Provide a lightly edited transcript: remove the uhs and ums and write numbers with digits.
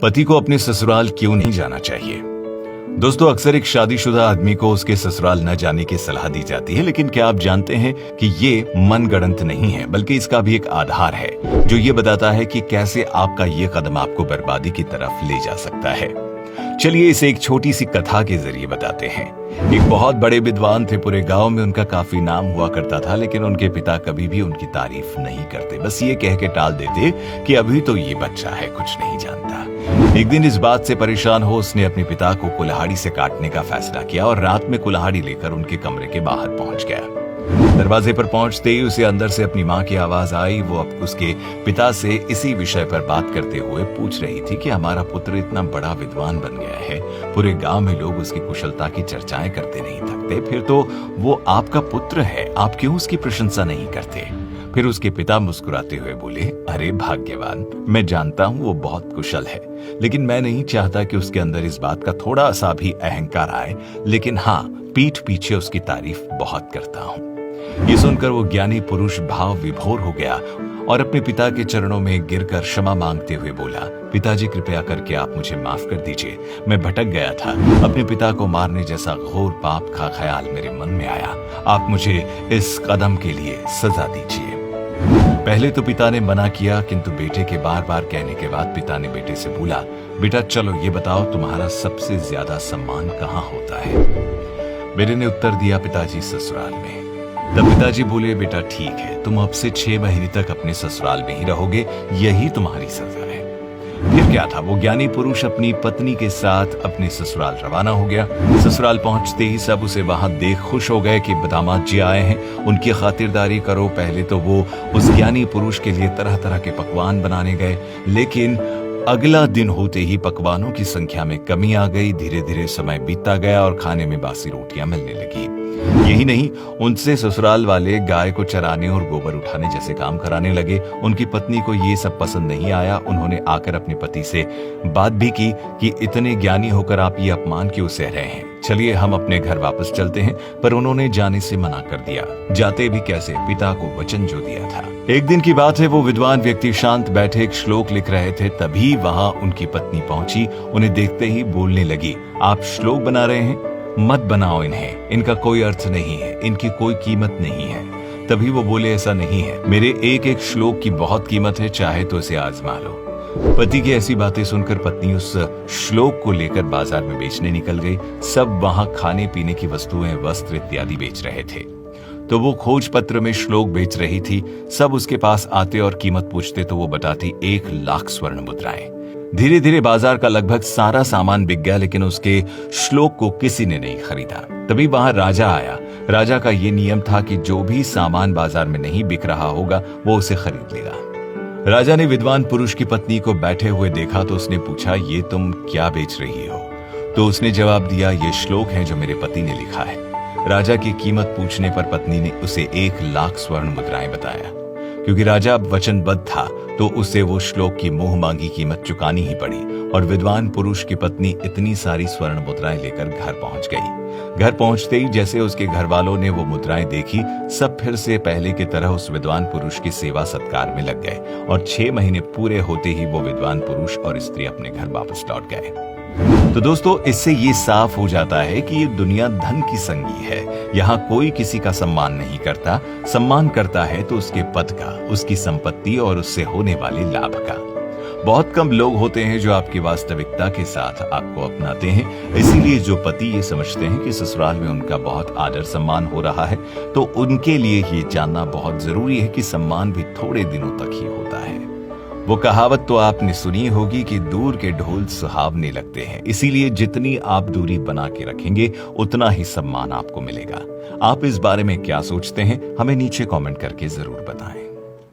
पति को अपने ससुराल क्यों नहीं जाना चाहिए। दोस्तों, अक्सर एक शादीशुदा आदमी को उसके ससुराल न जाने की सलाह दी जाती है, लेकिन क्या आप जानते हैं कि ये मनगढ़ंत नहीं है, बल्कि इसका भी एक आधार है जो ये बताता है कि कैसे आपका ये कदम आपको बर्बादी की तरफ ले जा सकता है। चलिए इसे एक छोटी सी कथा के जरिए बताते हैं। एक बहुत बड़े विद्वान थे, पूरे गांव में उनका काफी नाम हुआ करता था, लेकिन उनके पिता कभी भी उनकी तारीफ नहीं करते, बस ये कह के टाल देते कि अभी तो ये बच्चा है, कुछ नहीं जानता। एक दिन इस बात से परेशान हो उसने अपने पिता को कुल्हाड़ी से काटने का फैसला किया और रात में कुल्हाड़ी लेकर उनके कमरे के बाहर पहुंच गया। दरवाजे पर पहुंचते ही उसे अंदर से अपनी माँ की आवाज आई। वो अब उसके पिता से इसी विषय पर बात करते हुए पूछ रही थी कि हमारा पुत्र इतना बड़ा विद्वान बन गया है, पूरे गांव में लोग उसकी कुशलता की चर्चाएं करते नहीं थकते, फिर तो वो आपका पुत्र है, आप क्यों उसकी प्रशंसा नहीं करते। फिर उसके पिता मुस्कुराते हुए बोले, अरे भाग्यवान, मैं जानता हूँ वो बहुत कुशल है, लेकिन मैं नहीं चाहता कि उसके अंदर इस बात का थोड़ा सा भी अहंकार आए, लेकिन हाँ, पीठ पीछे उसकी तारीफ बहुत करता हूँ। ये सुनकर वो ज्ञानी पुरुष भाव विभोर हो गया और अपने पिता के चरणों में गिरकर क्षमा मांगते हुए बोला, पिताजी कृपया करके आप मुझे माफ कर दीजिए, मैं भटक गया था, अपने पिता को मारने जैसा घोर पाप का ख्याल मेरे मन में आया, आप मुझे इस कदम के लिए सजा दीजिए। पहले तो पिता ने मना किया, किंतु बेटे के बार बार कहने के बाद पिता ने बेटे से बोला, बेटा चलो ये बताओ तुम्हारा सबसे ज्यादा सम्मान कहाँ होता है। बेटे ने उत्तर दिया, पिताजी ससुराल में। तब पिताजी बोले, बेटा ठीक है, तुम अब से 6 महीने तक अपने ससुराल में ही रहोगे, यही तुम्हारी सजा है। फिर क्या था, वो ज्ञानी पुरुष अपनी पत्नी के साथ अपने ससुराल रवाना हो गया। ससुराल पहुंचते ही सब उसे वहां देख खुश हो गए कि दामाद जी आए हैं, उनकी खातिरदारी करो। पहले तो वो उस ज्ञानी पुरुष के लिए तरह तरह के पकवान बनाने गए, लेकिन अगला दिन होते ही पकवानों की संख्या में कमी आ गई। धीरे धीरे समय बीतता गया और खाने में बासी रोटियां मिलने लगी। यही नहीं, उनसे ससुराल वाले गाय को चराने और गोबर उठाने जैसे काम कराने लगे। उनकी पत्नी को ये सब पसंद नहीं आया। उन्होंने आकर अपने पति से बात भी की कि इतने ज्ञानी होकर आप ये अपमान क्यों सह रहे हैं, चलिए हम अपने घर वापस चलते हैं। पर उन्होंने जाने से मना कर दिया। जाते भी कैसे, पिता को वचन जो दिया था। एक दिन की बात है, वो विद्वान व्यक्ति शांत बैठे एक श्लोक लिख रहे थे, तभी वहां उनकी पत्नी पहुंची। उन्हें देखते ही बोलने लगी, आप श्लोक बना रहे हैं, मत बनाओ इन्हें, इनका कोई अर्थ नहीं है, इनकी कोई कीमत नहीं है। तभी वो बोले, ऐसा नहीं है, मेरे एक एक श्लोक की बहुत कीमत है, चाहे तो इसे आजमा लो। पति की ऐसी बातें सुनकर पत्नी उस श्लोक को लेकर बाजार में बेचने निकल गई। सब वहां खाने पीने की वस्तुएं, वस्त्र इत्यादि बेच रहे थे, तो वो खोज पत्र में श्लोक बेच रही थी। सब उसके पास आते और कीमत पूछते तो वो बताती 1 लाख स्वर्ण मुद्राएं। धीरे धीरे बाजार का लगभग सारा सामान बिक गया, लेकिन उसके श्लोक को किसी ने नहीं खरीदा। तभी वहां राजा आया। राजा का ये नियम था कि जो भी सामान बाजार में नहीं बिक रहा होगा वो उसे खरीद लेगा। राजा ने विद्वान पुरुष की पत्नी को बैठे हुए देखा तो उसने पूछा, ये तुम क्या बेच रही हो। तो उसने जवाब दिया, ये श्लोक है जो मेरे पति ने लिखा है। राजा की कीमत पूछने पर पत्नी ने उसे 1 लाख स्वर्ण मुद्राएं बताया। क्योंकि राजा अब वचनबद्ध था तो उसे वो श्लोक की मुंह मांगी कीमत चुकानी ही पड़ी और विद्वान पुरुष की पत्नी इतनी सारी स्वर्ण मुद्राएं लेकर घर पहुंच गई। घर पहुंचते ही जैसे उसके घर वालों ने वो मुद्राएं देखी, सब फिर से पहले की तरह उस विद्वान पुरुष की सेवा सत्कार में लग गए और 6 महीने पूरे होते ही वो विद्वान पुरुष और स्त्री अपने घर वापस लौट गए। तो दोस्तों, इससे ये साफ हो जाता है कि ये दुनिया धन की संगी है। यहाँ कोई किसी का सम्मान नहीं करता। सम्मान करता है तो उसके पद का, उसकी संपत्ति और उससे होने वाले लाभ का। बहुत कम लोग होते हैं जो आपकी वास्तविकता के साथ आपको अपनाते हैं। इसीलिए जो पति ये समझते हैं कि ससुराल में उनका बहुत आदर सम्मान हो रहा है, तो उनके लिए ये जानना बहुत जरूरी है कि सम्मान भी थोड़े दिनों तक ही होता है। वो कहावत तो आपने सुनी होगी कि दूर के ढोल सुहावने लगते हैं। इसीलिए जितनी आप दूरी बना के रखेंगे उतना ही सम्मान आपको मिलेगा। आप इस बारे में क्या सोचते हैं, हमें नीचे कमेंट करके जरूर बताएं।